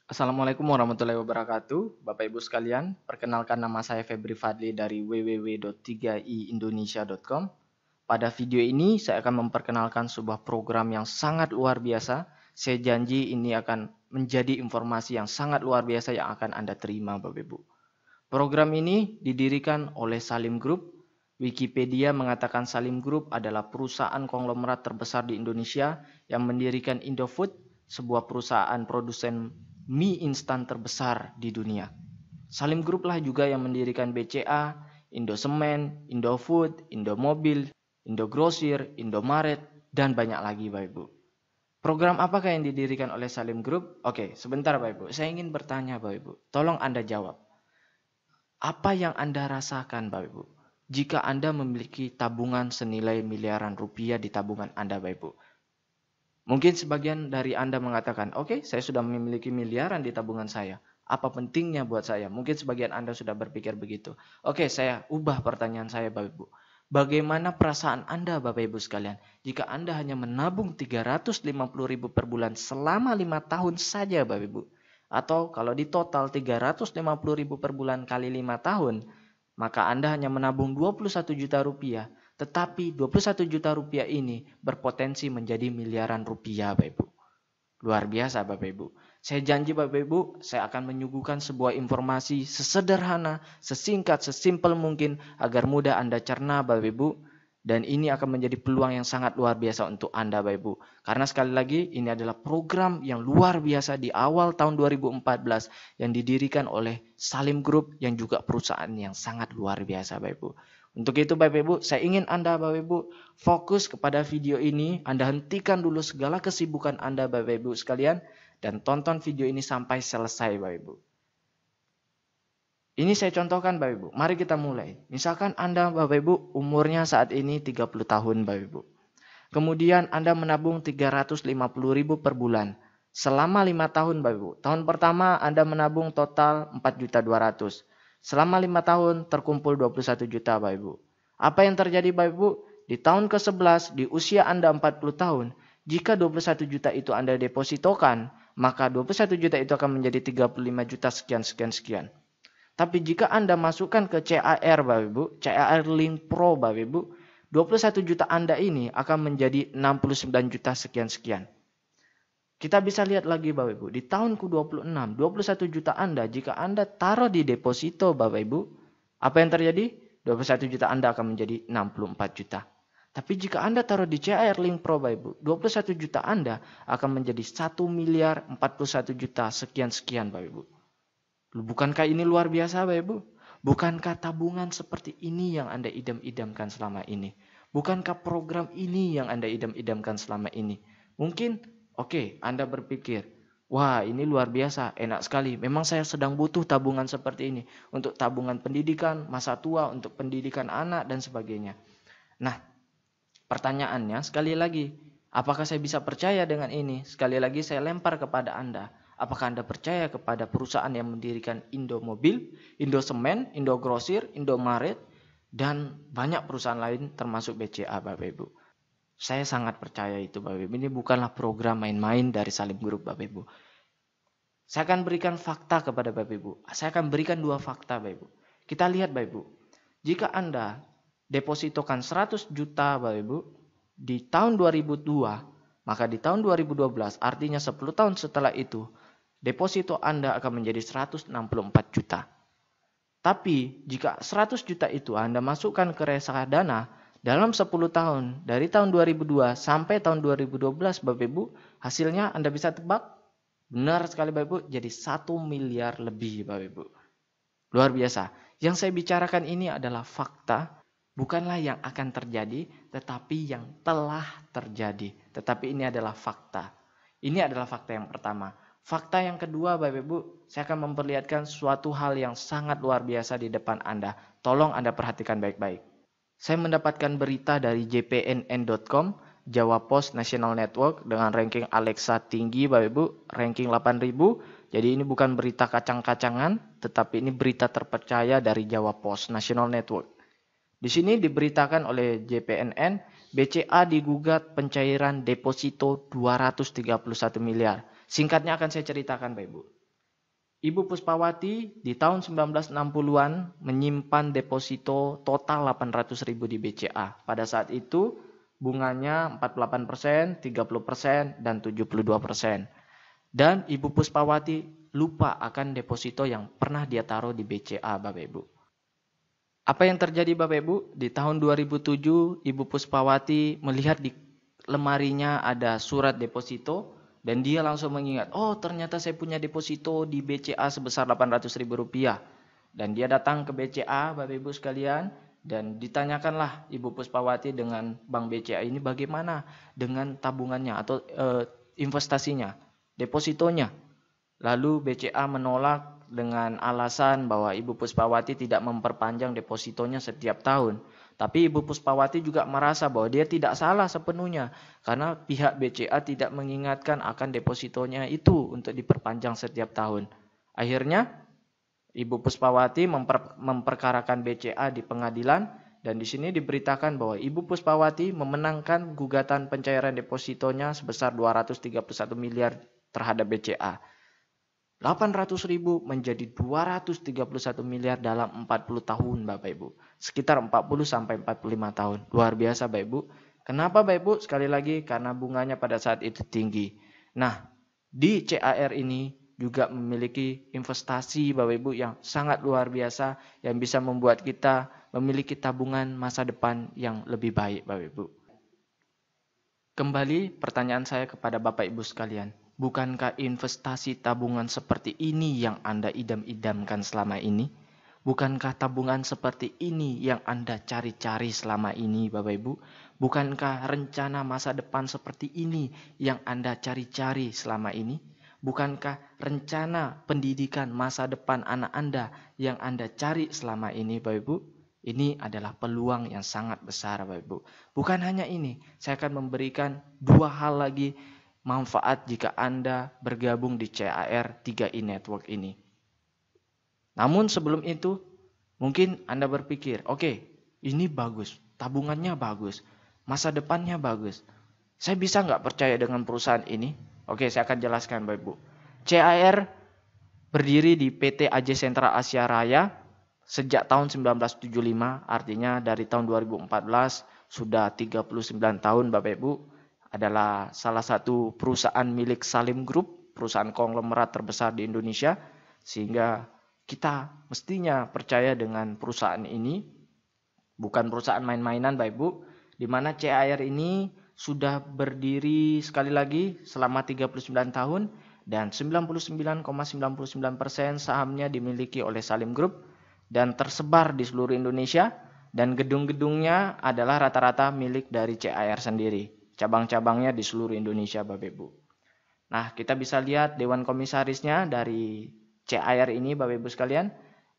Assalamualaikum warahmatullahi wabarakatuh. Bapak Ibu sekalian, perkenalkan nama saya Febri Fadli dari www.3iindonesia.com. Pada video ini saya akan memperkenalkan sebuah program yang sangat luar biasa. Saya janji ini akan menjadi informasi yang sangat luar biasa yang akan Anda terima, Bapak Ibu. Program ini didirikan oleh Salim Group. Wikipedia mengatakan Salim Group adalah perusahaan konglomerat terbesar di Indonesia yang mendirikan Indofood, sebuah perusahaan produsen mie instan terbesar di dunia. Salim Group lah juga yang mendirikan BCA, Indosemen, Indofood, Indomobil, Indogrosir, Indomaret, dan banyak lagi Bapak Ibu. Program apakah yang didirikan oleh Salim Group? Oke, sebentar Bapak Ibu. Saya ingin bertanya Bapak Ibu. Tolong Anda jawab. Apa yang Anda rasakan Bapak Ibu? Jika Anda memiliki tabungan senilai miliaran rupiah di tabungan Anda Bapak Ibu. Mungkin sebagian dari Anda mengatakan, oke, saya sudah memiliki miliaran di tabungan saya. Apa pentingnya buat saya? Mungkin sebagian Anda sudah berpikir begitu. Oke, saya ubah pertanyaan saya Bapak Ibu. Bagaimana perasaan Anda Bapak Ibu sekalian jika Anda hanya menabung 350.000 per bulan selama 5 tahun saja Bapak Ibu? Atau kalau di total 350.000 per bulan kali 5 tahun, maka Anda hanya menabung 21 juta rupiah. Tetapi 21 juta rupiah ini berpotensi menjadi miliaran rupiah Bapak Ibu. Luar biasa Bapak Ibu. Saya janji Bapak Ibu, saya akan menyuguhkan sebuah informasi sesederhana, sesingkat, sesimpel mungkin agar mudah Anda cerna Bapak Ibu. Dan ini akan menjadi peluang yang sangat luar biasa untuk Anda Bapak Ibu. Karena sekali lagi ini adalah program yang luar biasa di awal tahun 2014 yang didirikan oleh Salim Group yang juga perusahaan yang sangat luar biasa Bapak Ibu. Untuk itu Bapak Ibu, saya ingin Anda Bapak Ibu fokus kepada video ini. Anda hentikan dulu segala kesibukan Anda Bapak Ibu sekalian dan tonton video ini sampai selesai Bapak Ibu. Ini saya contohkan Bapak Ibu. Mari kita mulai. Misalkan Anda Bapak Ibu umurnya saat ini 30 tahun Bapak Ibu. Kemudian Anda menabung 350.000 per bulan. Selama 5 tahun Bapak Ibu. Tahun pertama Anda menabung total 4.200.000. Selama 5 tahun terkumpul 21 juta Bapak Ibu. Apa yang terjadi Bapak Ibu? Di tahun ke-11 di usia Anda 40 tahun. Jika 21 juta itu Anda depositokan, maka 21 juta itu akan menjadi 35 juta sekian. Tapi jika Anda masukkan ke CAR Bapak Ibu, CAR Link Pro Bapak Ibu, 21 juta Anda ini akan menjadi 69 juta sekian. Kita bisa lihat lagi Bapak Ibu, di tahun ke-26, 21 juta Anda jika Anda taruh di deposito Bapak Ibu, apa yang terjadi? 21 juta Anda akan menjadi 64 juta. Tapi jika Anda taruh di CAR Link Pro Bapak Ibu, 21 juta Anda akan menjadi 1 miliar 41 juta sekian Bapak Ibu. Bukankah ini luar biasa Bapak Ibu? Bukankah tabungan seperti ini yang Anda idam-idamkan selama ini? Bukankah program ini yang Anda idam-idamkan selama ini? Mungkin, oke, Anda berpikir, wah ini luar biasa, enak sekali. Memang saya sedang butuh tabungan seperti ini. Untuk tabungan pendidikan, masa tua, untuk pendidikan anak, dan sebagainya. Nah, pertanyaannya sekali lagi, apakah saya bisa percaya dengan ini? Sekali lagi saya lempar kepada Anda. Apakah Anda percaya kepada perusahaan yang mendirikan Indomobil, Indosemen, Indogrosir, Indomaret, dan banyak perusahaan lain termasuk BCA Bapak Ibu? Saya sangat percaya itu Bapak Ibu. Ini bukanlah program main-main dari Salim Group Bapak Ibu. Saya akan berikan fakta kepada Bapak Ibu. Saya akan berikan 2 fakta Bapak Ibu. Kita lihat Bapak Ibu. Jika Anda depositokan 100 juta Bapak Ibu di tahun 2002, maka di tahun 2012 artinya 10 tahun setelah itu deposito Anda akan menjadi 164 juta. Tapi jika 100 juta itu Anda masukkan ke reksadana dalam 10 tahun dari tahun 2002 sampai tahun 2012 Bapak Ibu, hasilnya Anda bisa tebak? Benar sekali Bapak Ibu, jadi 1 miliar lebih Bapak Ibu. Luar biasa. Yang saya bicarakan ini adalah fakta, bukanlah yang akan terjadi, tetapi yang telah terjadi. Tetapi ini adalah fakta. Ini adalah fakta yang pertama. Fakta yang kedua Bapak Ibu, saya akan memperlihatkan suatu hal yang sangat luar biasa di depan Anda. Tolong Anda perhatikan baik-baik. Saya mendapatkan berita dari jpnn.com, Jawa Post National Network dengan ranking Alexa tinggi Bapak Ibu, ranking 8000. Jadi ini bukan berita kacang-kacangan, tetapi ini berita terpercaya dari Jawa Post National Network. Di sini diberitakan oleh JPNN, BCA digugat pencairan deposito 231 miliar. Singkatnya akan saya ceritakan Bapak Ibu. Ibu Puspawati di tahun 1960-an menyimpan deposito total 800.000 di BCA. Pada saat itu bunganya 48%, 30%, dan 72%. Dan Ibu Puspawati lupa akan deposito yang pernah dia taruh di BCA, Bapak Ibu. Apa yang terjadi Bapak Ibu? Di tahun 2007 Ibu Puspawati melihat di lemarinya ada surat deposito. Dan dia langsung mengingat, oh ternyata saya punya deposito di BCA sebesar 800.000 rupiah. Dan dia datang ke BCA, Bapak Ibu sekalian, dan ditanyakanlah Ibu Puspawati dengan Bank BCA ini bagaimana dengan tabungannya atau investasinya, depositonya. Lalu BCA menolak dengan alasan bahwa Ibu Puspawati tidak memperpanjang depositonya setiap tahun. Tapi Ibu Puspawati juga merasa bahwa dia tidak salah sepenuhnya karena pihak BCA tidak mengingatkan akan depositonya itu untuk diperpanjang setiap tahun. Akhirnya Ibu Puspawati memperkarakan BCA di pengadilan dan di sini diberitakan bahwa Ibu Puspawati memenangkan gugatan pencairan depositonya sebesar 231 miliar terhadap BCA. 800.000 menjadi 231 miliar dalam 40 tahun Bapak Ibu. Sekitar 40 sampai 45 tahun. Luar biasa Bapak Ibu. Kenapa Bapak Ibu? Sekali lagi karena bunganya pada saat itu tinggi. Nah, di CAR ini juga memiliki investasi Bapak Ibu yang sangat luar biasa yang bisa membuat kita memiliki tabungan masa depan yang lebih baik Bapak Ibu. Kembali pertanyaan saya kepada Bapak Ibu sekalian. Bukankah investasi tabungan seperti ini yang Anda idam-idamkan selama ini? Bukankah tabungan seperti ini yang Anda cari-cari selama ini, Bapak Ibu? Bukankah rencana masa depan seperti ini yang Anda cari-cari selama ini? Bukankah rencana pendidikan masa depan anak Anda yang Anda cari selama ini, Bapak Ibu? Ini adalah peluang yang sangat besar, Bapak Ibu. Bukan hanya ini, saya akan memberikan dua hal lagi manfaat jika Anda bergabung di CAR 3i Network ini. Namun sebelum itu, mungkin Anda berpikir, oke, ini bagus, tabungannya bagus, masa depannya bagus. Saya bisa nggak percaya dengan perusahaan ini? Oke, saya akan jelaskan Bapak Ibu. CAR berdiri di PT AJ Sentra Asia Raya sejak tahun 1975, artinya dari tahun 2014 sudah 39 tahun Bapak Ibu. Adalah salah satu perusahaan milik Salim Group, perusahaan konglomerat terbesar di Indonesia, sehingga kita mestinya percaya dengan perusahaan ini, bukan perusahaan main-mainan Bapak Ibu, di mana CAR ini sudah berdiri sekali lagi selama 39 tahun dan 99,99% sahamnya dimiliki oleh Salim Group dan tersebar di seluruh Indonesia dan gedung-gedungnya adalah rata-rata milik dari CAR sendiri. Cabang-cabangnya di seluruh Indonesia Bapak Ibu. Nah, kita bisa lihat Dewan Komisarisnya dari CAR ini Bapak Ibu sekalian.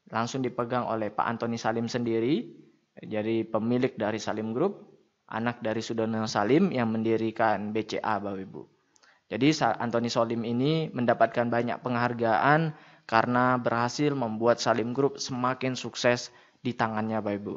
Langsung dipegang oleh Pak Antoni Salim sendiri. Jadi pemilik dari Salim Group. Anak dari Sudono Salim yang mendirikan BCA Bapak Ibu. Jadi Antoni Salim ini mendapatkan banyak penghargaan karena berhasil membuat Salim Group semakin sukses di tangannya Bapak Ibu.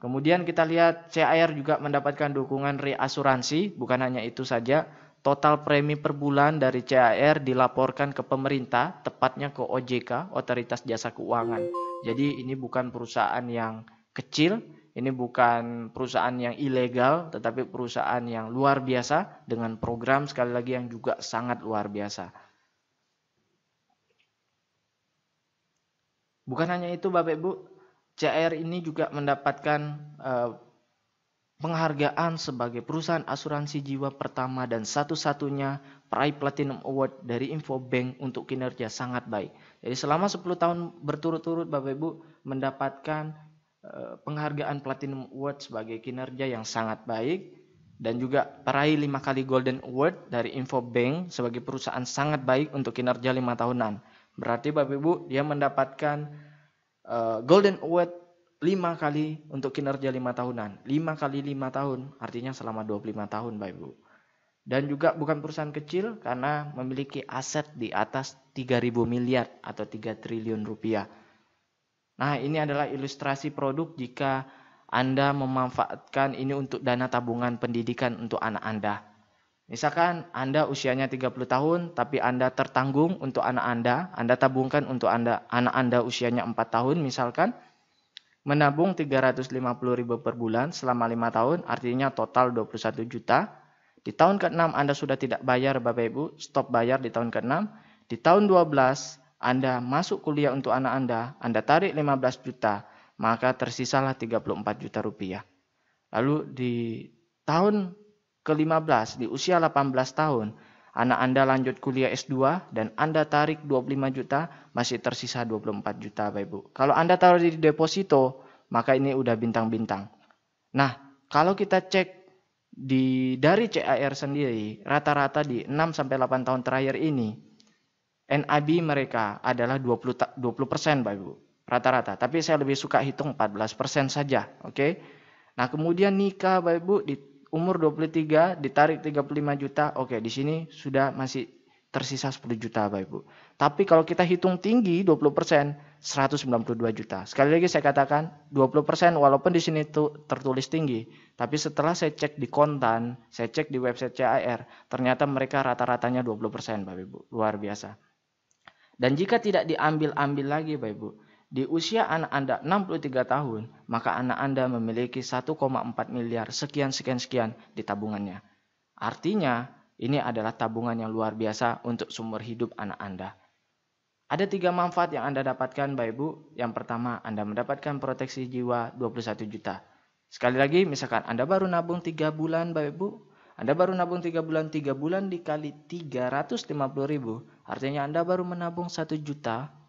Kemudian kita lihat CAR juga mendapatkan dukungan reasuransi, bukan hanya itu saja, total premi per bulan dari CAR dilaporkan ke pemerintah, tepatnya ke OJK, Otoritas Jasa Keuangan. Jadi ini bukan perusahaan yang kecil, ini bukan perusahaan yang ilegal, tetapi perusahaan yang luar biasa dengan program sekali lagi yang juga sangat luar biasa. Bukan hanya itu Bapak Ibu, CAR ini juga mendapatkan penghargaan sebagai perusahaan asuransi jiwa pertama dan satu-satunya peraih Platinum Award dari Infobank untuk kinerja sangat baik. Jadi selama 10 tahun berturut-turut Bapak Ibu mendapatkan penghargaan Platinum Award sebagai kinerja yang sangat baik dan juga peraih 5 kali Golden Award dari Infobank sebagai perusahaan sangat baik untuk kinerja 5 tahunan. Berarti Bapak Ibu dia mendapatkan Golden Award 5 kali untuk kinerja 5 tahunan. 5 kali 5 tahun artinya selama 25 tahun Bapak Ibu. Dan juga bukan perusahaan kecil karena memiliki aset di atas 3.000 miliar atau 3 triliun rupiah. Nah ini adalah ilustrasi produk jika Anda memanfaatkan ini untuk dana tabungan pendidikan untuk anak Anda. Misalkan Anda usianya 30 tahun, tapi Anda tertanggung untuk anak Anda tabungkan untuk anak Anda usianya 4 tahun misalkan, menabung 350.000 per bulan selama 5 tahun, artinya total 21 juta. Di tahun ke-6 Anda sudah tidak bayar Bapak Ibu, stop bayar di tahun ke-6. Di tahun 12 Anda masuk kuliah untuk anak Anda tarik 15 juta, maka tersisalah 34 juta rupiah. Lalu di tahun ke-15, di usia 18 tahun, anak Anda lanjut kuliah S2 dan Anda tarik 25 juta, masih tersisa 24 juta Bapak Ibu. Kalau Anda taruh di deposito, maka ini udah bintang-bintang. Nah, kalau kita cek dari CAR sendiri, rata-rata di 6-8 tahun terakhir ini, NIB mereka adalah 20% Bapak Ibu. Rata-rata, tapi saya lebih suka hitung 14% saja, oke? Nah, kemudian nikah Bapak Ibu di umur 23 ditarik 35 juta. Oke, di sini sudah masih tersisa 10 juta Bapak Ibu. Tapi kalau kita hitung tinggi 20%, 192 juta. Sekali lagi saya katakan 20% walaupun di sini tertulis tinggi, tapi setelah saya cek di kontan, saya cek di website CAR, ternyata mereka rata-ratanya 20% Bapak Ibu. Luar biasa. Dan jika tidak diambil-ambil lagi Bapak Ibu, di usia anak Anda 63 tahun, maka anak Anda memiliki 1,4 miliar sekian di tabungannya. Artinya, ini adalah tabungan yang luar biasa untuk seumur hidup anak Anda. Ada 3 manfaat yang Anda dapatkan Bapak Ibu. Yang pertama, Anda mendapatkan proteksi jiwa 21 juta. Sekali lagi, misalkan Anda baru nabung 3 bulan Bapak Ibu, Anda baru nabung 3 bulan dikali 350.000, artinya Anda baru menabung 1 juta.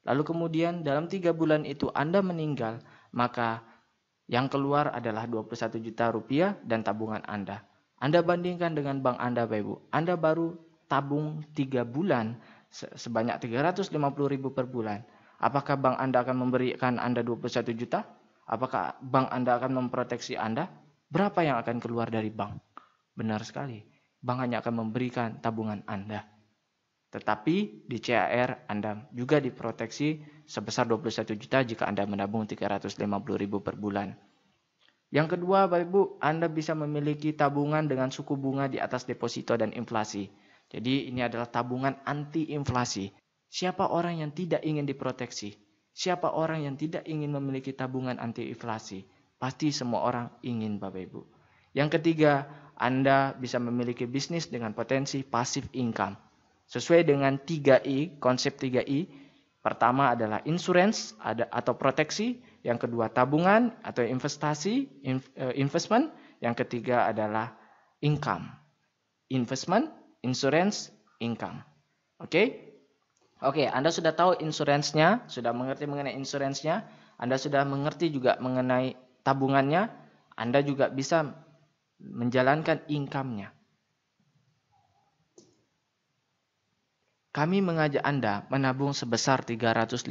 Lalu kemudian dalam 3 bulan itu Anda meninggal, maka yang keluar adalah 21 juta rupiah dan tabungan Anda. Anda bandingkan dengan bank Anda Bapak Ibu. Anda baru tabung 3 bulan sebanyak 350.000 per bulan. Apakah bank Anda akan memberikan Anda 21 juta? Apakah bank Anda akan memproteksi Anda? Berapa yang akan keluar dari bank? Benar sekali. Bank hanya akan memberikan tabungan Anda. Tetapi di CAR Anda juga diproteksi sebesar 21 juta jika Anda menabung 350.000 per bulan. Yang kedua, Bapak Ibu, Anda bisa memiliki tabungan dengan suku bunga di atas deposito dan inflasi. Jadi ini adalah tabungan anti inflasi. Siapa orang yang tidak ingin diproteksi? Siapa orang yang tidak ingin memiliki tabungan anti inflasi? Pasti semua orang ingin Bapak Ibu. Yang ketiga, Anda bisa memiliki bisnis dengan potensi passive income. Sesuai dengan 3I, konsep 3I, pertama adalah insurance atau proteksi, yang kedua tabungan atau investasi, investment, yang ketiga adalah income. Investment, insurance, income. Oke? Oke, Anda sudah tahu insurance-nya, sudah mengerti mengenai insurance-nya, Anda sudah mengerti juga mengenai tabungannya, Anda juga bisa menjalankan income-nya. Kami mengajak Anda menabung sebesar 350.000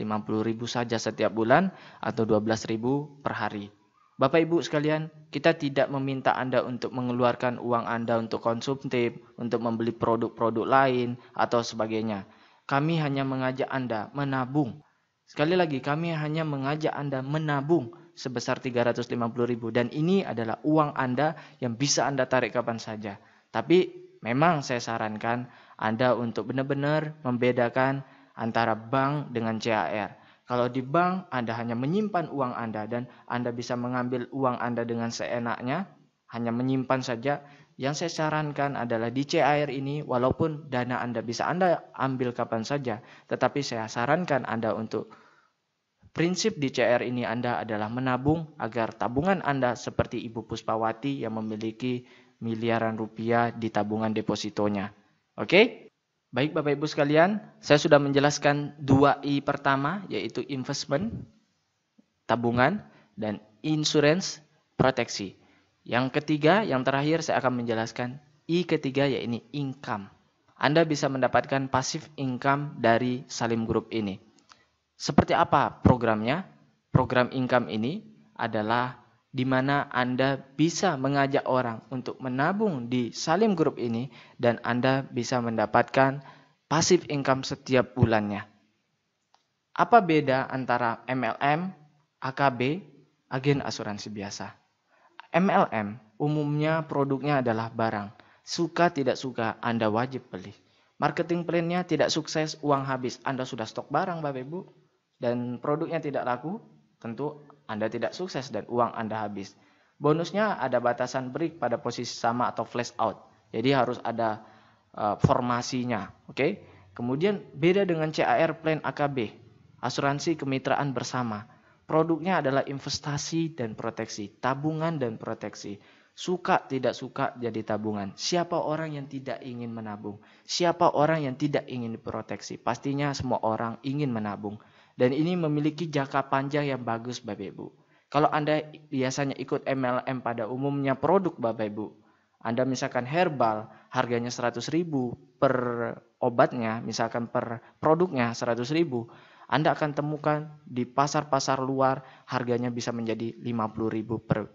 saja setiap bulan atau 12.000 per hari. Bapak Ibu sekalian, kita tidak meminta Anda untuk mengeluarkan uang Anda untuk konsumtif, untuk membeli produk-produk lain atau sebagainya. Kami hanya mengajak Anda menabung. Sekali lagi, kami hanya mengajak Anda menabung sebesar 350.000 dan ini adalah uang Anda yang bisa Anda tarik kapan saja. Tapi memang saya sarankan Anda untuk benar-benar membedakan antara bank dengan CAR. Kalau di bank Anda hanya menyimpan uang Anda dan Anda bisa mengambil uang Anda dengan seenaknya, hanya menyimpan saja. Yang saya sarankan adalah di CAR ini walaupun dana Anda bisa Anda ambil kapan saja, tetapi saya sarankan Anda untuk prinsip di CAR ini Anda adalah menabung agar tabungan Anda seperti Ibu Puspawati yang memiliki miliaran rupiah di tabungan depositonya. Oke? Baik Bapak Ibu sekalian, saya sudah menjelaskan 2I pertama yaitu investment, tabungan, dan insurance, proteksi. Yang ketiga, yang terakhir saya akan menjelaskan I ketiga yaitu income. Anda bisa mendapatkan passive income dari Salim Group ini. Seperti apa programnya? Program income ini adalah di mana Anda bisa mengajak orang untuk menabung di Salim Group ini dan Anda bisa mendapatkan passive income setiap bulannya. Apa beda antara MLM, AKB, agen asuransi biasa? MLM umumnya produknya adalah barang. Suka tidak suka, Anda wajib beli. Marketing plan-nya tidak sukses, uang habis. Anda sudah stok barang Bapak Ibu dan produknya tidak laku, tentu Anda tidak sukses dan uang Anda habis. Bonusnya ada batasan break pada posisi sama atau flash out. Jadi harus ada formasinya, oke? Kemudian beda dengan CAR plan AKB, asuransi kemitraan bersama. Produknya adalah investasi dan proteksi, tabungan dan proteksi. Suka tidak suka jadi tabungan. Siapa orang yang tidak ingin menabung? Siapa orang yang tidak ingin diproteksi? Pastinya semua orang ingin menabung. Dan ini memiliki jangka panjang yang bagus Bapak Ibu. Kalau Anda biasanya ikut MLM pada umumnya produk Bapak Ibu, Anda misalkan herbal, harganya 100.000 per obatnya, misalkan per produknya 100.000, Anda akan temukan di pasar-pasar luar harganya bisa menjadi 50.000 per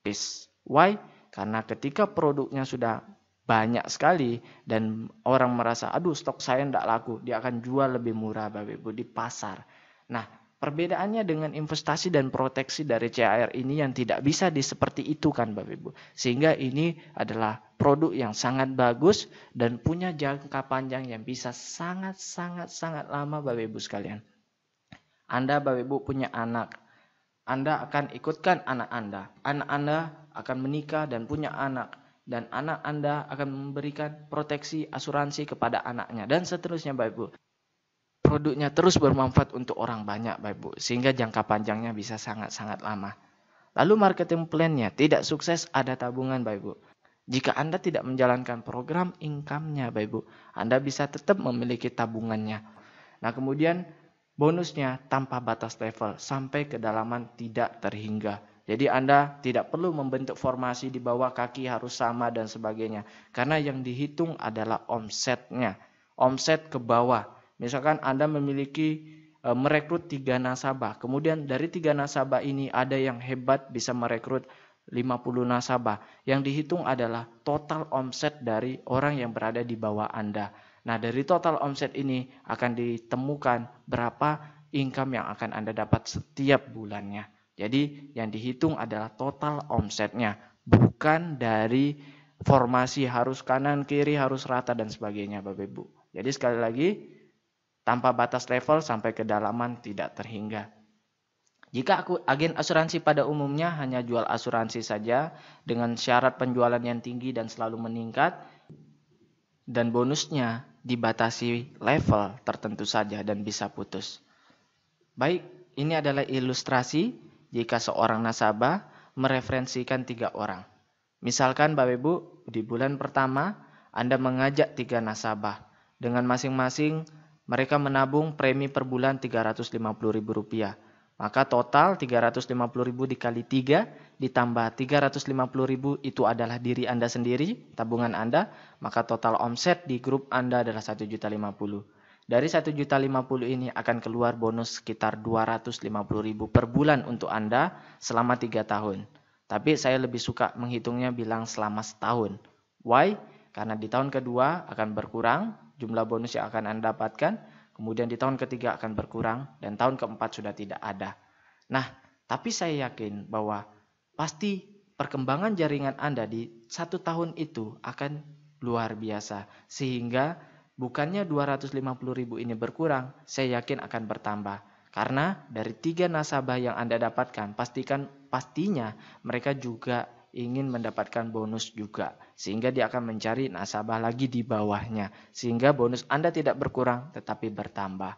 piece. Why? Karena ketika produknya sudah banyak sekali dan orang merasa, aduh stok saya tidak laku, dia akan jual lebih murah Bapak Ibu di pasar. Nah, perbedaannya dengan investasi dan proteksi dari CAR ini yang tidak bisa seperti itu kan Bapak Ibu. Sehingga ini adalah produk yang sangat bagus dan punya jangka panjang yang bisa sangat lama Bapak Ibu sekalian. Anda Bapak Ibu punya anak, Anda akan ikutkan anak Anda akan menikah dan punya anak. Dan anak Anda akan memberikan proteksi asuransi kepada anaknya. Dan seterusnya Bapak Ibu. Produknya terus bermanfaat untuk orang banyak Bapak Ibu. Sehingga jangka panjangnya bisa sangat lama. Lalu marketing plan-nya tidak sukses, ada tabungan Bapak Ibu. Jika Anda tidak menjalankan program income-nya Bapak Ibu, Anda bisa tetap memiliki tabungannya. Nah kemudian bonusnya tanpa batas level sampai kedalaman tidak terhingga. Jadi Anda tidak perlu membentuk formasi di bawah kaki harus sama dan sebagainya. Karena yang dihitung adalah omsetnya. Omset ke bawah. Misalkan Anda memiliki merekrut 3 nasabah. Kemudian dari 3 nasabah ini ada yang hebat bisa merekrut 50 nasabah. Yang dihitung adalah total omset dari orang yang berada di bawah Anda. Nah dari total omset ini akan ditemukan berapa income yang akan Anda dapat setiap bulannya. Jadi yang dihitung adalah total omsetnya, bukan dari formasi harus kanan, kiri, harus rata dan sebagainya Bapak Ibu. Jadi sekali lagi, tanpa batas level sampai kedalaman tidak terhingga. Jika agen asuransi pada umumnya hanya jual asuransi saja dengan syarat penjualan yang tinggi dan selalu meningkat, dan bonusnya dibatasi level tertentu saja dan bisa putus. Baik, ini adalah ilustrasi jika seorang nasabah mereferensikan 3 orang. Misalkan Bapak Ibu, di bulan pertama Anda mengajak 3 nasabah. Dengan masing-masing mereka menabung premi per bulan Rp350.000. Maka total Rp350.000 dikali 3 ditambah Rp350.000 itu adalah diri Anda sendiri, tabungan Anda. Maka total omset di grup Anda adalah Rp1.050.000. Dari Rp1.050.000 ini akan keluar bonus sekitar Rp250.000 per bulan untuk Anda selama 3 tahun. Tapi saya lebih suka menghitungnya bilang selama setahun. Why? Karena di tahun kedua akan berkurang jumlah bonus yang akan Anda dapatkan. Kemudian di tahun ketiga akan berkurang dan tahun keempat sudah tidak ada. Nah, tapi saya yakin bahwa pasti perkembangan jaringan Anda di 1 tahun itu akan luar biasa. Sehingga bukannya Rp250.000 ini berkurang, saya yakin akan bertambah. Karena dari 3 nasabah yang Anda dapatkan, pastinya mereka juga ingin mendapatkan bonus juga. Sehingga dia akan mencari nasabah lagi di bawahnya. Sehingga bonus Anda tidak berkurang tetapi bertambah.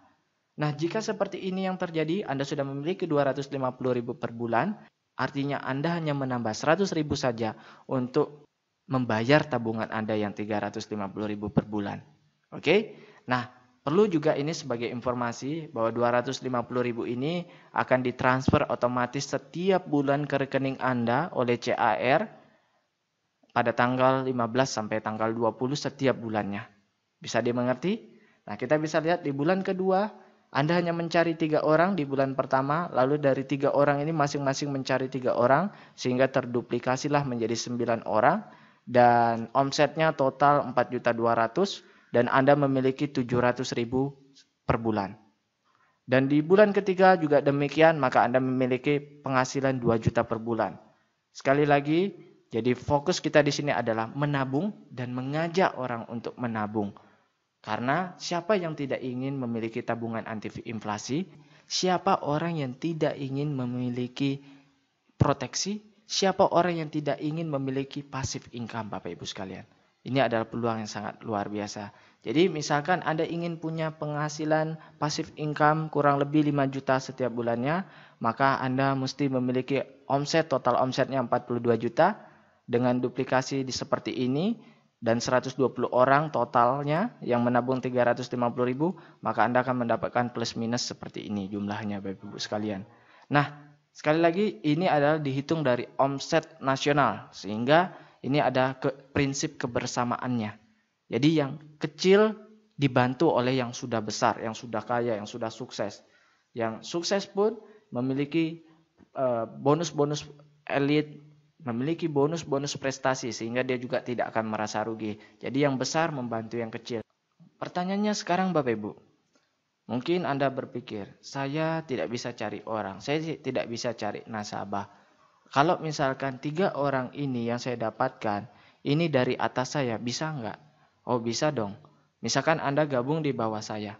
Nah jika seperti ini yang terjadi, Anda sudah memiliki Rp250.000 per bulan. Artinya Anda hanya menambah Rp100.000 saja untuk membayar tabungan Anda yang Rp350.000 per bulan. Oke, nah perlu juga ini sebagai informasi bahwa Rp250.000 ini akan ditransfer otomatis setiap bulan ke rekening Anda oleh CAR pada tanggal 15 sampai tanggal 20 setiap bulannya. Bisa dimengerti? Nah kita bisa lihat di bulan kedua Anda hanya mencari 3 orang di bulan pertama, lalu dari 3 orang ini masing-masing mencari 3 orang sehingga terduplikasilah menjadi 9 orang dan omsetnya total 4.200.000. Dan Anda memiliki 700.000 per bulan. Dan di bulan ketiga juga demikian, maka Anda memiliki penghasilan 2 juta per bulan. Sekali lagi, Jadi fokus kita di sini adalah menabung dan mengajak orang untuk menabung. Karena siapa yang tidak ingin memiliki tabungan anti inflasi? Siapa orang yang tidak ingin memiliki proteksi? Siapa orang yang tidak ingin memiliki passive income, Bapak Ibu sekalian? Ini adalah peluang yang sangat luar biasa. Jadi misalkan Anda ingin punya penghasilan passive income kurang lebih 5 juta setiap bulannya, maka Anda mesti memiliki total omsetnya 42 juta dengan duplikasi seperti ini dan 120 orang totalnya yang menabung 350 ribu, maka Anda akan mendapatkan plus minus seperti ini jumlahnya Bapak Ibu sekalian. Nah, sekali lagi ini adalah dihitung dari omset nasional, sehingga ini ada prinsip kebersamaannya. Jadi yang kecil dibantu oleh yang sudah besar, yang sudah kaya, yang sudah sukses. Yang sukses pun memiliki bonus-bonus elit, memiliki bonus-bonus prestasi sehingga dia juga tidak akan merasa rugi. Jadi yang besar membantu yang kecil. Pertanyaannya sekarang Bapak Ibu. Mungkin Anda berpikir, saya tidak bisa cari orang, saya tidak bisa cari nasabah. Kalau misalkan 3 orang ini yang saya dapatkan, ini dari atas saya, bisa nggak? Oh bisa dong. Misalkan Anda gabung di bawah saya.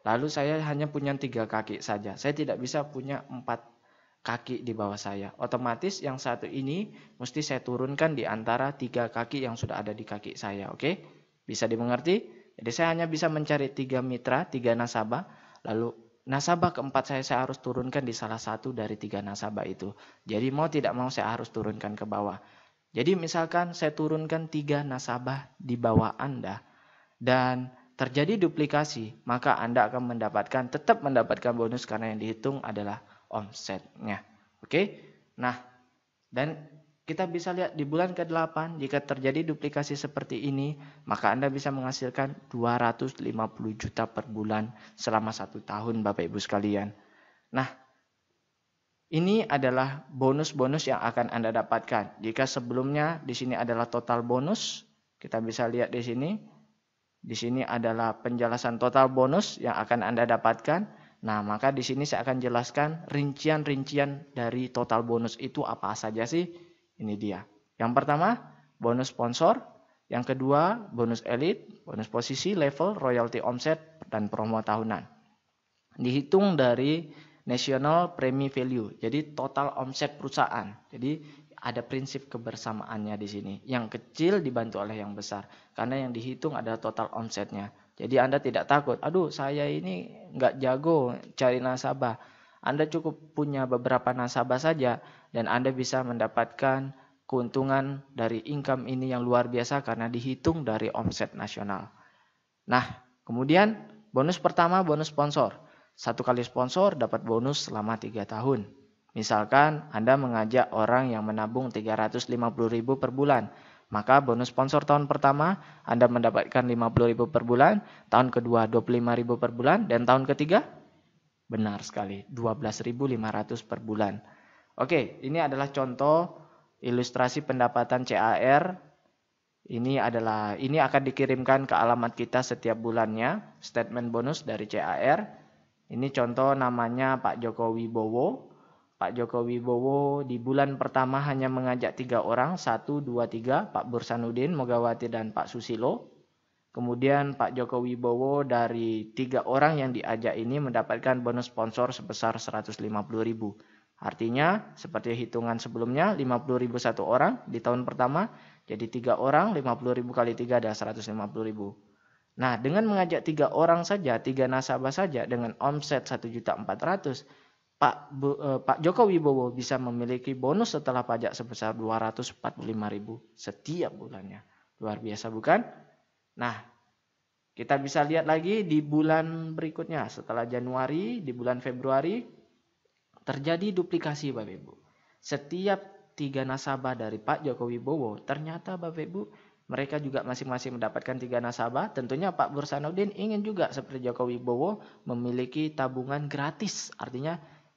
Lalu saya hanya punya 3 kaki saja. Saya tidak bisa punya 4 kaki di bawah saya. Otomatis yang satu ini mesti saya turunkan di antara 3 kaki yang sudah ada di kaki saya. Oke? Bisa dimengerti? Jadi saya hanya bisa mencari 3 mitra, 3 nasabah. Lalu nasabah keempat saya harus turunkan di salah satu dari 3 nasabah itu. Jadi mau tidak mau saya harus turunkan ke bawah. Jadi misalkan saya turunkan 3 nasabah di bawah Anda dan terjadi duplikasi, maka Anda akan tetap mendapatkan bonus karena yang dihitung adalah omsetnya. Oke? Nah, dan kita bisa lihat di bulan ke-8 jika terjadi duplikasi seperti ini, maka Anda bisa menghasilkan 250 juta per bulan selama 1 tahun Bapak Ibu sekalian. Nah, ini adalah bonus-bonus yang akan Anda dapatkan. Jika sebelumnya di sini adalah total bonus, kita bisa lihat di sini. Di sini adalah penjelasan total bonus yang akan Anda dapatkan. Nah, maka di sini saya akan jelaskan rincian-rincian dari total bonus itu apa saja sih. Ini dia. Yang pertama, bonus sponsor. Yang kedua, bonus elite, bonus posisi, level, royalty omset, dan promo tahunan. Dihitung dari national premi value. Jadi total omset perusahaan. Jadi ada prinsip kebersamaannya di sini. Yang kecil dibantu oleh yang besar. Karena yang dihitung adalah total omsetnya. Jadi Anda tidak takut, aduh saya ini nggak jago cari nasabah. Anda cukup punya beberapa nasabah saja dan Anda bisa mendapatkan keuntungan dari income ini yang luar biasa karena dihitung dari omset nasional. Nah, kemudian bonus pertama bonus sponsor. 1 kali sponsor dapat bonus selama 3 tahun. Misalkan Anda mengajak orang yang menabung 350 ribu per bulan. Maka bonus sponsor tahun pertama Anda mendapatkan 50 ribu per bulan, tahun kedua 25 ribu per bulan, dan tahun ketiga benar sekali 12.500 per bulan. Oke, ini adalah contoh ilustrasi pendapatan CAR. Ini akan dikirimkan ke alamat kita setiap bulannya, statement bonus dari CAR. Ini contoh namanya Pak Joko Wibowo. Pak Joko Wibowo di bulan pertama hanya mengajak 3 orang, 1, 2, 3, Pak Bursanuddin, Mogawati, dan Pak Susilo. Kemudian Pak Joko Wibowo dari 3 orang yang diajak ini mendapatkan bonus sponsor sebesar 150 ribu. Artinya seperti hitungan sebelumnya, 50 ribu 1 orang di tahun pertama, jadi 3 orang, 50 ribu kali 3 adalah 150 ribu. Nah, dengan mengajak 3 orang saja, 3 nasabah saja dengan omset 1.400.000, Pak Joko Wibowo bisa memiliki bonus setelah pajak sebesar 245 ribu setiap bulannya. Luar biasa bukan? Nah, kita bisa lihat lagi di bulan berikutnya. Setelah Januari, di bulan Februari, terjadi duplikasi Bapak Ibu. Setiap 3 nasabah dari Pak Joko Wibowo, ternyata Bapak Ibu, mereka juga masing-masing mendapatkan 3 nasabah. Tentunya Pak Bursanuddin ingin juga seperti Joko Wibowo memiliki tabungan gratis. Artinya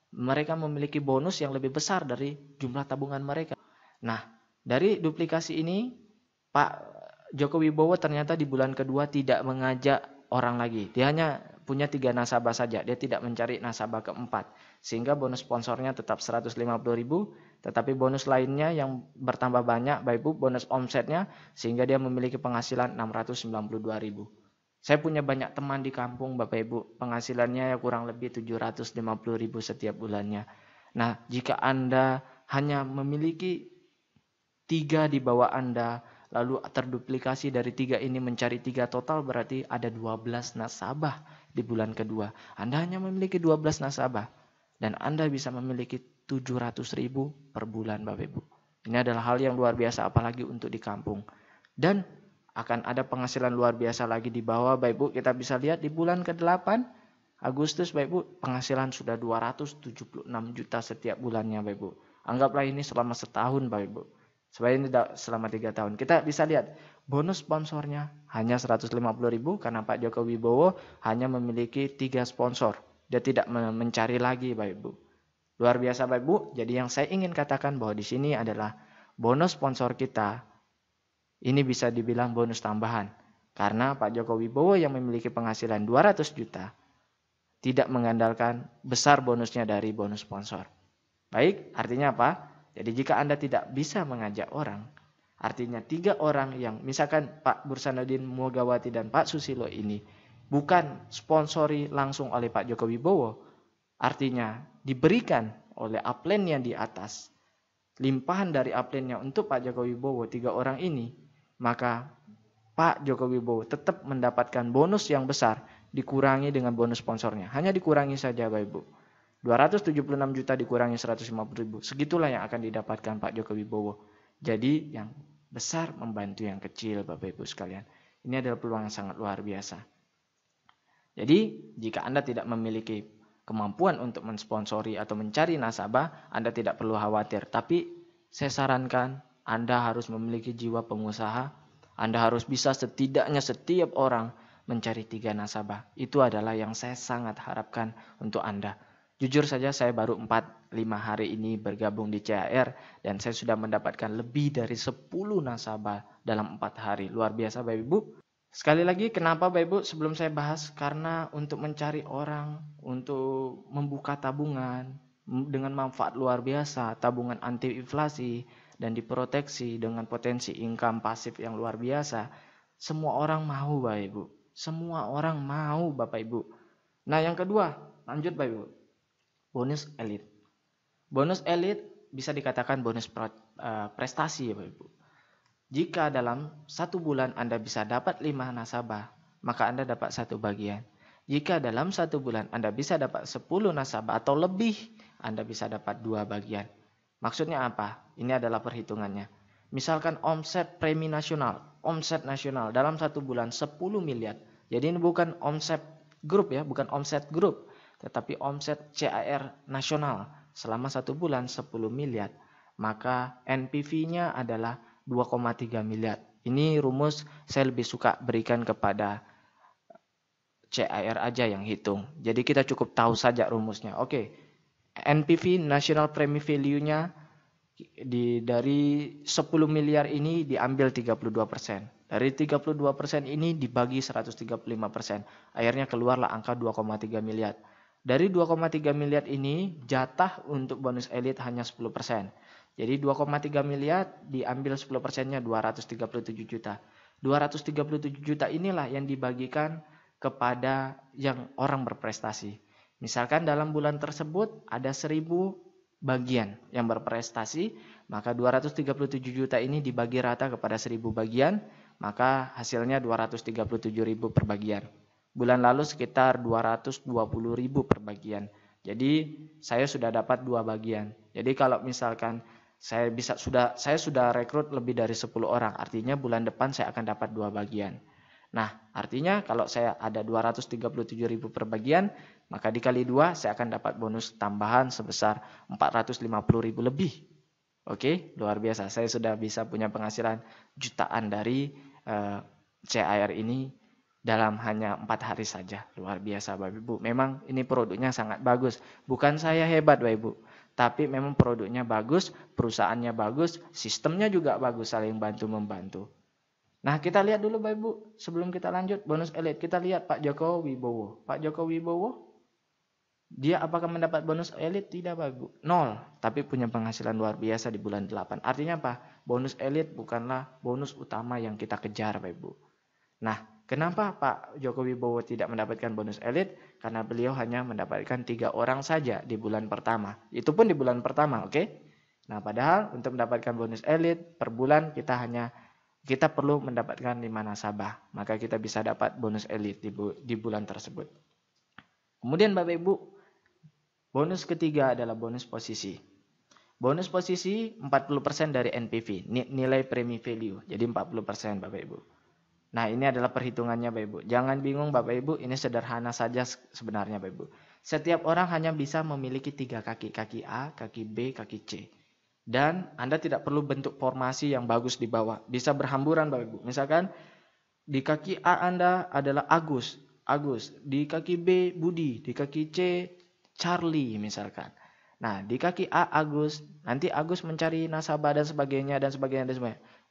mereka memiliki bonus yang lebih besar dari jumlah tabungan mereka. Nah, dari duplikasi ini, Pak Joko Wibowo ternyata di bulan kedua tidak mengajak orang lagi. Dia hanya punya 3 nasabah saja, dia tidak mencari nasabah keempat. Sehingga bonus sponsornya tetap 150.000, tetapi bonus lainnya yang bertambah banyak, Bapak Ibu, bonus omsetnya, sehingga dia memiliki penghasilan 692.000. Saya punya banyak teman di kampung, Bapak Ibu, penghasilannya ya kurang lebih 750.000 setiap bulannya. Nah, jika Anda hanya memiliki 3 di bawah Anda, lalu terduplikasi dari 3 ini mencari 3 total, berarti ada 12 nasabah di bulan kedua. Anda hanya memiliki 12 nasabah dan Anda bisa memiliki 700.000 per bulan, Bapak Ibu. Ini adalah hal yang luar biasa, apalagi untuk di kampung. Dan akan ada penghasilan luar biasa lagi di bawah, Bapak Ibu. Kita bisa lihat di bulan ke-8 Agustus, Bapak Ibu, penghasilan sudah 276 juta setiap bulannya, Bapak Ibu. Anggaplah ini selama setahun, Bapak Ibu. Sebenarnya tidak selama 3 tahun. Kita bisa lihat bonus sponsornya hanya 150.000 karena Pak Joko Wibowo hanya memiliki 3 sponsor. Dia tidak mencari lagi, Bapak Ibu. Luar biasa, Bapak Ibu. Jadi yang saya ingin katakan bahwa di sini adalah bonus sponsor kita ini bisa dibilang bonus tambahan. Karena Pak Joko Wibowo yang memiliki penghasilan 200 juta tidak mengandalkan besar bonusnya dari bonus sponsor. Baik, artinya apa? Jadi jika Anda tidak bisa mengajak orang, artinya 3 orang yang misalkan Pak Bursanuddin Mogawati dan Pak Susilo ini bukan sponsori langsung oleh Pak Joko Wibowo, artinya diberikan oleh upline yang di atas, limpahan dari upline-nya untuk Pak Joko Wibowo 3 orang ini, maka Pak Joko Wibowo tetap mendapatkan bonus yang besar dikurangi dengan bonus sponsornya. Hanya dikurangi saja, Bapak Ibu. 276 juta dikurangi 150.000. Segitulah yang akan didapatkan Pak Joko Wibowo. Jadi yang besar membantu yang kecil, Bapak Ibu sekalian. Ini adalah peluang yang sangat luar biasa. Jadi jika Anda tidak memiliki kemampuan untuk mensponsori atau mencari nasabah, Anda tidak perlu khawatir. Tapi saya sarankan Anda harus memiliki jiwa pengusaha. Anda harus bisa setidaknya setiap orang mencari 3 nasabah. Itu adalah yang saya sangat harapkan untuk Anda. Jujur saja saya baru 4-5 hari ini bergabung di CAR dan saya sudah mendapatkan lebih dari 10 nasabah dalam 4 hari. Luar biasa, Bapak Ibu. Sekali lagi, kenapa Bapak Ibu sebelum saya bahas? Karena untuk mencari orang, untuk membuka tabungan dengan manfaat luar biasa, tabungan anti inflasi dan diproteksi dengan potensi income pasif yang luar biasa. Semua orang mau, Bapak Ibu. Semua orang mau, Bapak Ibu. Nah, yang kedua, lanjut Bapak Ibu. Bonus elit. Bonus elit bisa dikatakan bonus prestasi ya Bapak Ibu. Jika dalam 1 bulan Anda bisa dapat 5 nasabah, maka Anda dapat 1 bagian. Jika dalam 1 bulan Anda bisa dapat 10 nasabah atau lebih, Anda bisa dapat 2 bagian. Maksudnya apa? Ini adalah perhitungannya. Misalkan omset premi nasional, omset nasional dalam 1 bulan 10 miliar. Jadi ini bukan omset grup ya, bukan omset grup. Tetapi omset CAR nasional selama 1 bulan 10 miliar, maka NPV-nya adalah 2,3 miliar. Ini rumus saya lebih suka berikan kepada CAR aja yang hitung. Jadi kita cukup tahu saja rumusnya. Oke, NPV National Premi Value-nya dari 10 miliar ini diambil 32%. Dari 32% ini dibagi 135%. Akhirnya keluarlah angka 2,3 miliar. Dari 2,3 miliar ini jatah untuk bonus elit hanya 10%. Jadi 2,3 miliar diambil 10%-nya 237 juta. 237 juta inilah yang dibagikan kepada yang orang berprestasi. Misalkan dalam bulan tersebut ada 1.000 bagian yang berprestasi, maka 237 juta ini dibagi rata kepada 1.000 bagian, maka hasilnya 237.000 per bagian. Bulan lalu sekitar 220.000 per bagian. Jadi saya sudah dapat 2 bagian. Jadi kalau misalkan saya sudah rekrut lebih dari 10 orang, artinya bulan depan saya akan dapat 2 bagian. Nah, artinya kalau saya ada 237.000 per bagian, maka dikali 2 saya akan dapat bonus tambahan sebesar 450.000 lebih. Oke, luar biasa. Saya sudah bisa punya penghasilan jutaan dari CAR ini dalam hanya 4 hari saja. Luar biasa Bapak Ibu. Memang ini produknya sangat bagus. Bukan saya hebat Bapak Ibu, tapi memang produknya bagus, perusahaannya bagus, sistemnya juga bagus, saling bantu-membantu. Nah, kita lihat dulu Bapak Ibu, sebelum kita lanjut bonus elit, kita lihat Pak Joko Wibowo. Pak Joko Wibowo, dia apakah mendapat bonus elit? Tidak Bapak Ibu, 0. Tapi punya penghasilan luar biasa di bulan 8. Artinya apa? Bonus elit bukanlah bonus utama yang kita kejar Bapak Ibu. Nah, kenapa Pak Joko Wibowo tidak mendapatkan bonus elit? Karena beliau hanya mendapatkan 3 orang saja di bulan pertama. Itu pun di bulan pertama, oke? Nah, padahal untuk mendapatkan bonus elit per bulan kita perlu mendapatkan 5 nasabah. Maka kita bisa dapat bonus elit di bulan tersebut. Kemudian Bapak Ibu, bonus ketiga adalah bonus posisi. Bonus posisi 40% dari NPV, nilai premi value. Jadi 40% Bapak Ibu. Nah, ini adalah perhitungannya Bapak Ibu. Jangan bingung Bapak Ibu, ini sederhana saja sebenarnya Bapak Ibu. Setiap orang hanya bisa memiliki 3 kaki, kaki A, kaki B, kaki C. Dan Anda tidak perlu bentuk formasi yang bagus di bawah. Bisa berhamburan Bapak Ibu. Misalkan di kaki A Anda adalah Agus. Di kaki B Budi. Di kaki C Charlie misalkan. Nah, di kaki A Agus. Nanti Agus mencari nasabah dan sebagainya.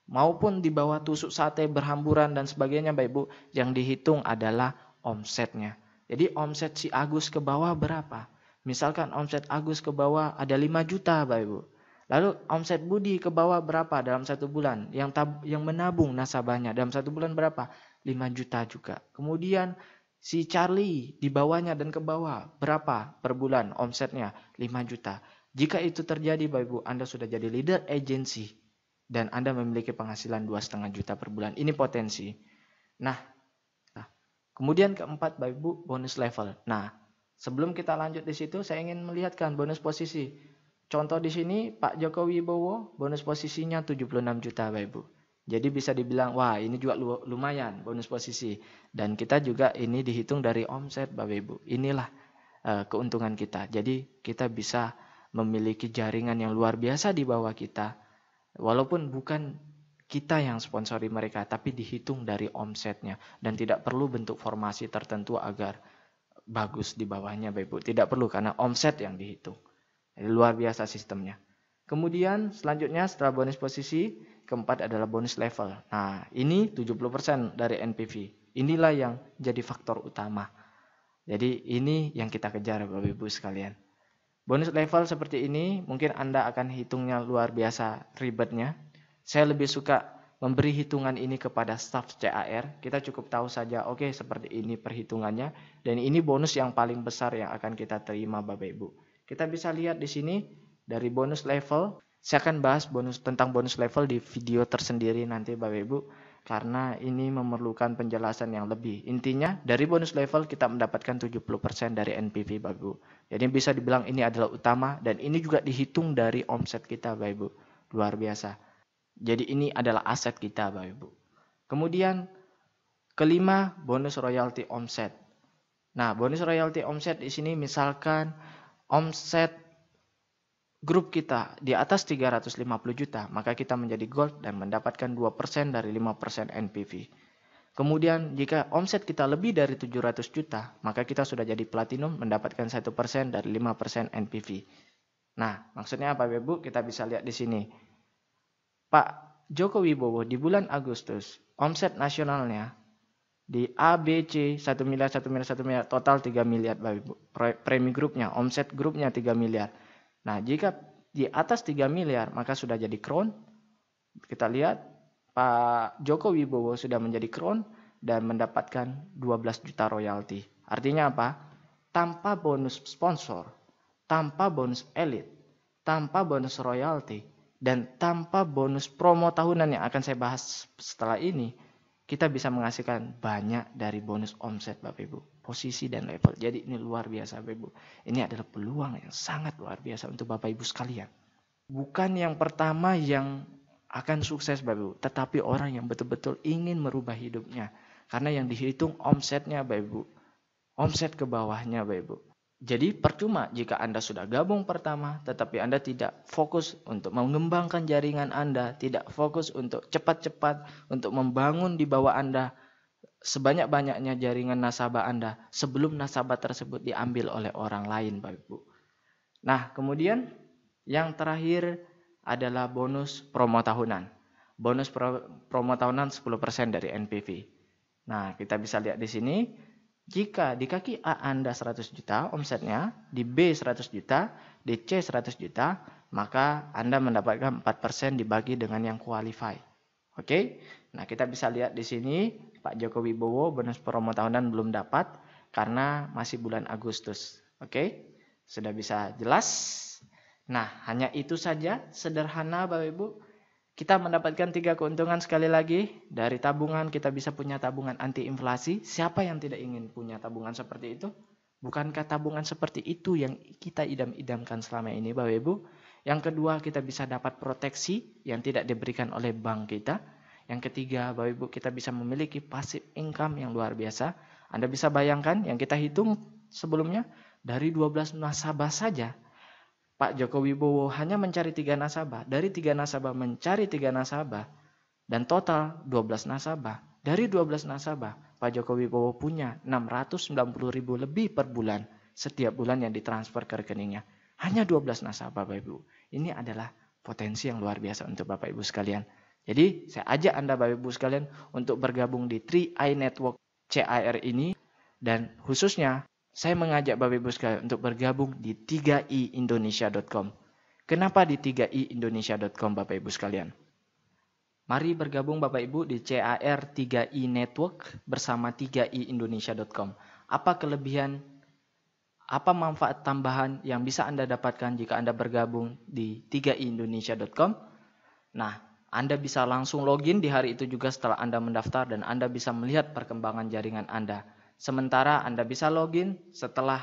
Maupun di bawah tusuk sate berhamburan dan sebagainya Bapak Ibu. Yang dihitung adalah omsetnya. Jadi omset si Agus ke bawah berapa? Misalkan omset Agus ke bawah ada 5 juta Bapak Ibu. Lalu omset Budi ke bawah berapa dalam 1 bulan? Yang menabung nasabahnya dalam 1 bulan berapa? 5 juta juga. Kemudian si Charlie di bawahnya dan ke bawah berapa per bulan omsetnya? 5 juta. Jika itu terjadi Bapak Ibu, Anda sudah jadi leader agency dan Anda memiliki penghasilan 2,5 juta per bulan. Ini potensi. Nah, kemudian keempat Bapak Ibu, bonus level. Nah, sebelum kita lanjut di situ, saya ingin melihatkan bonus posisi. Contoh di sini Pak Joko Wibowo bonus posisinya 76 juta Bapak Ibu. Jadi bisa dibilang wah ini juga lumayan bonus posisi. Dan kita juga ini dihitung dari omset Bapak Ibu. Inilah keuntungan kita. Jadi kita bisa memiliki jaringan yang luar biasa di bawah kita. Walaupun bukan kita yang sponsori mereka, tapi dihitung dari omsetnya. Dan tidak perlu bentuk formasi tertentu agar bagus di bawahnya Bapak Ibu. Tidak perlu karena omset yang dihitung. Jadi, luar biasa sistemnya. Kemudian selanjutnya setelah bonus posisi, keempat adalah bonus level. Nah, ini 70% dari NPV. Inilah yang jadi faktor utama. Jadi ini yang kita kejar Bapak Ibu sekalian. Bonus level seperti ini mungkin Anda akan hitungnya luar biasa ribetnya. Saya lebih suka memberi hitungan ini kepada staf CAR. Kita cukup tahu saja, oke, seperti ini perhitungannya. Dan ini bonus yang paling besar yang akan kita terima Bapak Ibu. Kita bisa lihat di sini dari bonus level. Saya akan bahas tentang bonus level di video tersendiri nanti Bapak Ibu. Karena ini memerlukan penjelasan yang lebih. Intinya dari bonus level kita mendapatkan 70% dari NPV Bapak Ibu. Jadi bisa dibilang ini adalah utama dan ini juga dihitung dari omset kita Bapak Ibu. Luar biasa. Jadi ini adalah aset kita Bapak Ibu. Kemudian kelima bonus royalti omset. Nah, bonus royalti omset di sini misalkan omset grup kita di atas 350 juta, maka kita menjadi gold dan mendapatkan 2% dari 5% NPV. Kemudian jika omset kita lebih dari 700 juta, maka kita sudah jadi platinum mendapatkan 1% dari 5% NPV. Nah, maksudnya apa Bapak Ibu? Kita bisa lihat di sini. Pak Joko Wibowo di bulan Agustus, omset nasionalnya di A, B, C, 1 miliar, total 3 miliar Bapak Ibu. Premi grupnya, omset grupnya 3 miliar. Nah, jika di atas 3 miliar, maka sudah jadi crown. Kita lihat, Pak Joko Wibowo sudah menjadi crown dan mendapatkan 12 juta royalti. Artinya apa? Tanpa bonus sponsor, tanpa bonus elit, tanpa bonus royalti, dan tanpa bonus promo tahunan yang akan saya bahas setelah ini, kita bisa menghasilkan banyak dari bonus omset Bapak Ibu. Posisi dan level. Jadi ini luar biasa Bapak Ibu. Ini adalah peluang yang sangat luar biasa untuk Bapak Ibu sekalian. Bukan yang pertama yang akan sukses Bapak Ibu. Tetapi orang yang betul-betul ingin merubah hidupnya. Karena yang dihitung omsetnya Bapak Ibu. Omset ke bawahnya Bapak Ibu. Jadi percuma jika Anda sudah gabung pertama, tetapi Anda tidak fokus untuk mengembangkan jaringan Anda, tidak fokus untuk cepat-cepat, untuk membangun di bawah Anda sebanyak-banyaknya jaringan nasabah Anda sebelum nasabah tersebut diambil oleh orang lain Bapak Ibu. Nah, kemudian yang terakhir adalah bonus promo tahunan. bonus promo tahunan 10% dari NPV. Nah, kita bisa lihat di sini, jika di kaki A Anda 100 juta omsetnya, di B 100 juta, di C 100 juta, maka Anda mendapatkan 4% dibagi dengan yang qualify. Oke? Nah, kita bisa lihat di sini, Pak Joko Wibowo bonus promo tahunan belum dapat karena masih bulan Agustus. Oke? Sudah bisa jelas? Nah, hanya itu saja, sederhana Bapak Ibu. Kita mendapatkan 3 keuntungan sekali lagi. Dari tabungan kita bisa punya tabungan anti inflasi. Siapa yang tidak ingin punya tabungan seperti itu? Bukankah tabungan seperti itu yang kita idam-idamkan selama ini Bapak Ibu? Yang kedua, kita bisa dapat proteksi yang tidak diberikan oleh bank kita. Yang ketiga, Bapak Ibu, kita bisa memiliki passive income yang luar biasa. Anda bisa bayangkan yang kita hitung sebelumnya, dari 12 nasabah saja, Pak Joko Wibowo hanya mencari 3 nasabah. Dari 3 nasabah mencari 3 nasabah. Dan total 12 nasabah. Dari 12 nasabah, Pak Joko Wibowo punya 690.000 lebih per bulan. Setiap bulan yang ditransfer ke rekeningnya. Hanya 12 nasabah Bapak Ibu. Ini adalah potensi yang luar biasa untuk Bapak Ibu sekalian. Jadi saya ajak Anda Bapak Ibu sekalian untuk bergabung di 3i Network CAR ini. Dan khususnya saya mengajak Bapak Ibu sekalian untuk bergabung di 3iindonesia.com. Kenapa di 3iindonesia.com Bapak Ibu sekalian? Mari bergabung Bapak Ibu di CAR 3i Network bersama 3iindonesia.com. Apa kelebihan, apa manfaat tambahan yang bisa Anda dapatkan jika Anda bergabung di 3iindonesia.com? Nah, Anda bisa langsung login di hari itu juga setelah Anda mendaftar dan Anda bisa melihat perkembangan jaringan Anda. Sementara Anda bisa login setelah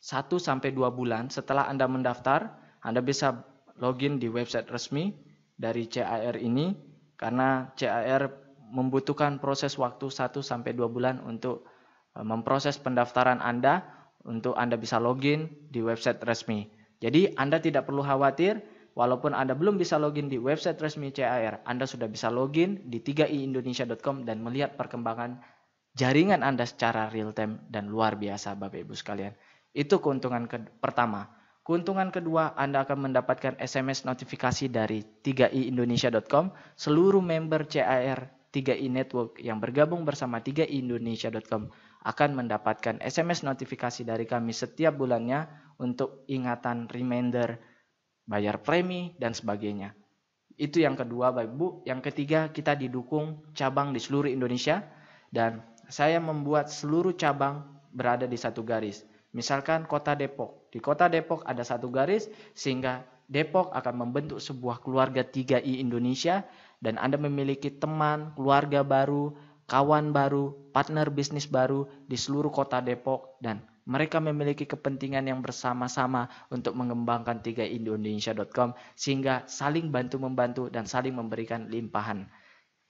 1-2 bulan setelah Anda mendaftar. Anda bisa login di website resmi dari CAR ini. Karena CAR membutuhkan proses waktu 1-2 bulan untuk memproses pendaftaran Anda. Untuk Anda bisa login di website resmi. Jadi Anda tidak perlu khawatir. Walaupun Anda belum bisa login di website resmi CAR. Anda sudah bisa login di 3iindonesia.com dan melihat perkembangan jaringan Anda secara real time dan luar biasa Bapak Ibu sekalian. Itu keuntungan pertama. Keuntungan kedua, Anda akan mendapatkan SMS notifikasi dari 3iindonesia.com. Seluruh member CAR 3i Network yang bergabung bersama 3iindonesia.com akan mendapatkan SMS notifikasi dari kami setiap bulannya untuk ingatan, reminder, bayar premi, dan sebagainya. Itu yang kedua Bapak Ibu. Yang ketiga, kita didukung cabang di seluruh Indonesia dan saya membuat seluruh cabang berada di satu garis. Misalkan kota Depok. Di kota Depok ada satu garis sehingga Depok akan membentuk sebuah keluarga 3i Indonesia dan Anda memiliki teman, keluarga baru, kawan baru, partner bisnis baru di seluruh kota Depok dan mereka memiliki kepentingan yang bersama-sama untuk mengembangkan 3iindonesia.com sehingga saling bantu-membantu dan saling memberikan limpahan.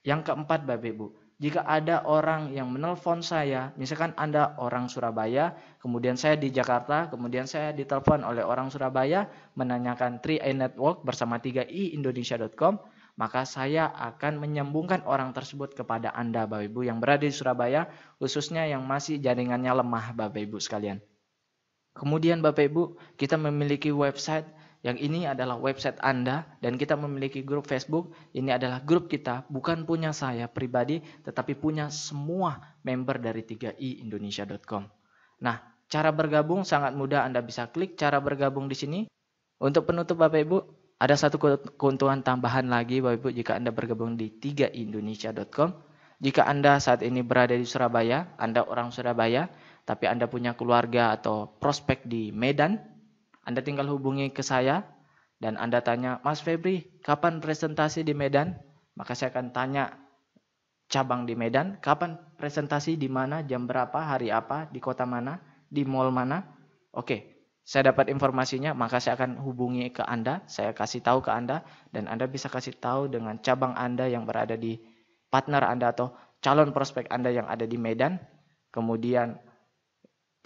Yang keempat Bapak Ibu, jika ada orang yang menelpon saya, misalkan Anda orang Surabaya, kemudian saya di Jakarta, kemudian saya ditelepon oleh orang Surabaya menanyakan 3i Network bersama 3iindonesia.com, maka saya akan menyambungkan orang tersebut kepada Anda Bapak Ibu yang berada di Surabaya, khususnya yang masih jaringannya lemah Bapak Ibu sekalian. Kemudian Bapak Ibu, kita memiliki website. Yang ini adalah website Anda dan kita memiliki grup Facebook. Ini adalah grup kita, bukan punya saya pribadi, tetapi punya semua member dari 3iindonesia.com. Nah, cara bergabung sangat mudah. Anda bisa klik cara bergabung di sini. Untuk penutup Bapak Ibu, ada satu keuntungan tambahan lagi Bapak Ibu jika Anda bergabung di 3iindonesia.com. Jika Anda saat ini berada di Surabaya, Anda orang Surabaya, tapi Anda punya keluarga atau prospek di Medan, Anda tinggal hubungi ke saya dan Anda tanya, Mas Febri, kapan presentasi di Medan? Maka saya akan tanya cabang di Medan, kapan presentasi di mana, jam berapa, hari apa, di kota mana, di mall mana. Oke, saya dapat informasinya, maka saya akan hubungi ke Anda, saya kasih tahu ke Anda dan Anda bisa kasih tahu dengan cabang Anda yang berada di partner Anda atau calon prospek Anda yang ada di Medan. Kemudian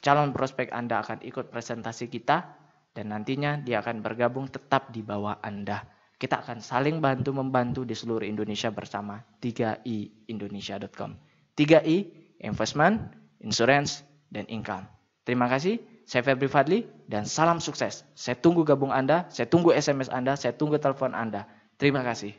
calon prospek Anda akan ikut presentasi kita. Dan nantinya dia akan bergabung tetap di bawah Anda. Kita akan saling bantu-membantu di seluruh Indonesia bersama 3iindonesia.com. 3i, investment, insurance, dan income. Terima kasih, saya Febri Fadli, dan salam sukses. Saya tunggu gabung Anda, saya tunggu SMS Anda, saya tunggu telepon Anda. Terima kasih.